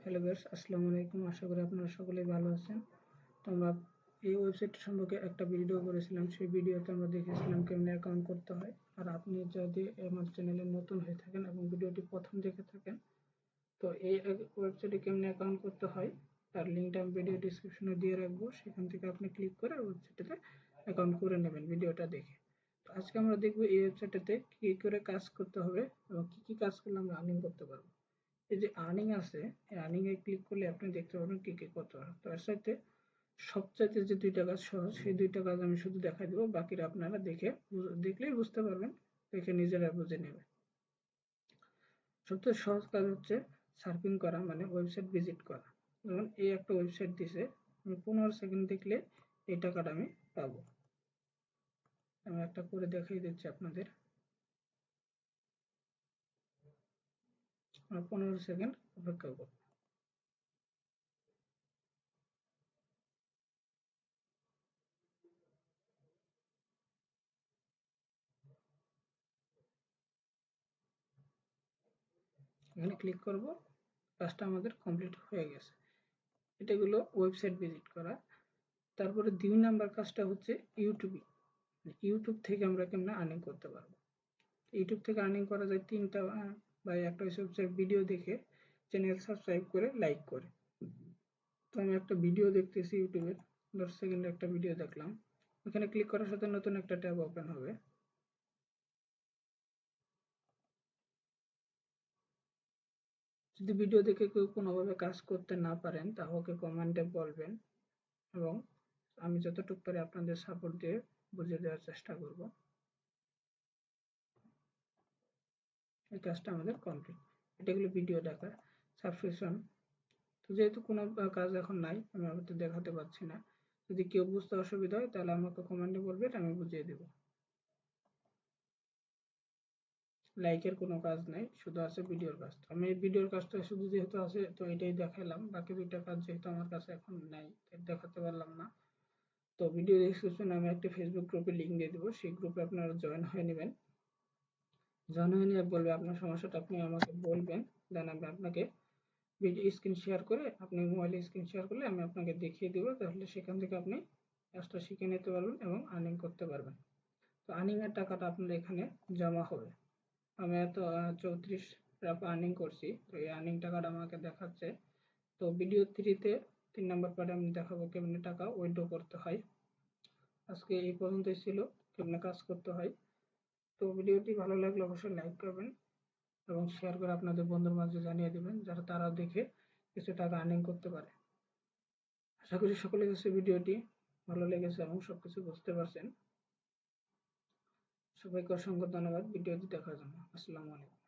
Hello guys, আসসালামু আলাইকুম। আশা করি আপনারা সকলেই ভালো আছেন। তো আমরা এই ওয়েবসাইটটা সম্পর্কে একটা ভিডিও করেছিলাম। সেই ভিডিওতে আমরা দেখেছিলাম কেমনে অ্যাকাউন্ট করতে হয়। আর আপনি যদি আমার চ্যানেলে নতুন হয়ে থাকেন এবং ভিডিওটি প্রথম দেখে থাকেন, তো এই ওয়েবসাইটে কেমনে অ্যাকাউন্ট করতে হয় তার লিঙ্কটা আমি ভিডিও ডিসক্রিপশনে দিয়ে রাখবো। সেখান থেকে আপনি ক্লিক করে ওয়েবসাইটটাতে অ্যাকাউন্ট করে নেবেন ভিডিওটা দেখে। তো আজকে আমরা দেখবো এই ওয়েবসাইটটাতে কি করে কাজ করতে হবে এবং কি কাজ করলে আমরা আর্নিং করতে পারবো। এই যে আর্নিং আছে, এই আর্নিং এ ক্লিক করলে আপনি দেখতে পাবেন কি করতে হবে। তো এর সাথে সবচাইতে যে দুইটা কাজ সহজ, সেই দুইটা কাজ আমি শুধু দেখাই দেবো, বাকিরা আপনারা দেখলেই বুঝতে পারবেন, দেখে নিজেরা বুঝে নেবেন। সবচেয়ে সহজ কাজ হচ্ছে সার্ফিং করা, মানে ওয়েবসাইট ভিজিট করা। যেমন এই একটা ওয়েবসাইট দিছে, আমি 15 সেকেন্ড দেখলে এই টাকাটা আমি পাবো। আমি একটা করে দেখিয়ে দিচ্ছি আপনাদের। 15 সেকেন্ড অপেক্ষা করব। এখানে ক্লিক করব, কাজটা আমাদের কমপ্লিট হয়ে গেছে। এটা হলো ওয়েবসাইট ভিজিট করা। তারপরে 2 নাম্বার কাজটা হচ্ছে ইউটিউবে। ইউটিউব থেকে আমরা কেমনে আর্নিং করতে পারবো। ইউটিউব থেকে আর্নিং করা যায় তিনটা বা একটা হচ্ছে ভিডিও দেখে, চ্যানেল সাবস্ক্রাইব করে, লাইক করে। তো আমি একটা ভিডিও দেখতেছি ইউটিউবের, 10 সেকেন্ড একটা ভিডিও দেখলাম। ওখানে ক্লিক করার সাথে নতুন একটা ট্যাব ওপেন হবে। যদি ভিডিও দেখে কেউ কোনোভাবে কাজ করতে না পারেন, তাহলে কমেন্টে বলবেন এবং আমি যতটুকু পারি আপনাদের সাপোর্ট দিয়ে বুঝিয়ে দেওয়ার চেষ্টা করব। এই কাজটা আমাদের কমপ্লিট। এটা হলো ভিডিও দেখা সাবস্ক্রিপশন। তো যেহেতু কোনো কাজ এখন নাই, আমি আপনাদের দেখাতে পারছি না। যদি কেউ বুঝতে অসুবিধা হয় তাহলে আমাকে কমেন্টে বলবেন, আমি বুঝিয়ে দেব। লাইকের কোনো কাজ নাই, শুধু আছে ভিডিওর কাজ। আমি এই ভিডিওর কাজটা শুধু যেহেতু আছে তো এটাই দেখালাম, বাকি দুইটা কাজ যেহেতু আমার কাছে এখন নাই দেখাতে পারলাম না। তো ভিডিও ডেসক্রিপশনে আমি একটা ফেসবুক গ্রুপে লিঙ্ক দিয়ে দেবো, সেই গ্রুপে আপনারা জয়েন হয়ে নেবেন। জয়েন হয়ে নিয়ে বলবে আপনার সমস্যাটা, আপনি আমাকে বলবেন, দেন আমি আপনাকে ভিডিও স্ক্রিন শেয়ার করে, আপনি মোবাইলে স্ক্রিন শেয়ার করলে আমি আপনাকে দেখিয়ে দেবো। তাহলে সেখান থেকে আপনি কাজটা শিখে নিতে পারবেন এবং আর্নিং করতে পারবেন। তো আর্নিং এর টাকাটা আপনার এখানে জমা হবে। আমি এত 34 টাকা আর্নিং করছি, তো এই আর্নিং টাকাটা আমাকে দেখাচ্ছে। তো ভিডিও 3-তে 3 নাম্বার পার্টে আমি দেখাবো কেমনে টাকা উইথড্র করতে হয়। আজকে এই পর্যন্তই ছিল কেমনে কাজ করতে হয়। তো ভিডিওটি ভালো লাগলে অবশ্যই লাইক করবেন এবং শেয়ার করে আপনাদের বন্ধুর মাঝে জানিয়ে দিবেন, যারা তারা দেখে কিছু টাকা আর্নিং করতে পারে। আশা করি সকলের কাছে ভিডিওটি ভালো লেগেছে এবং সবকিছু বুঝতে পারছেন। সবাইকে অসংখ্য ধন্যবাদ ভিডিওটি দেখার জন্য। আসসালামু আলাইকুম।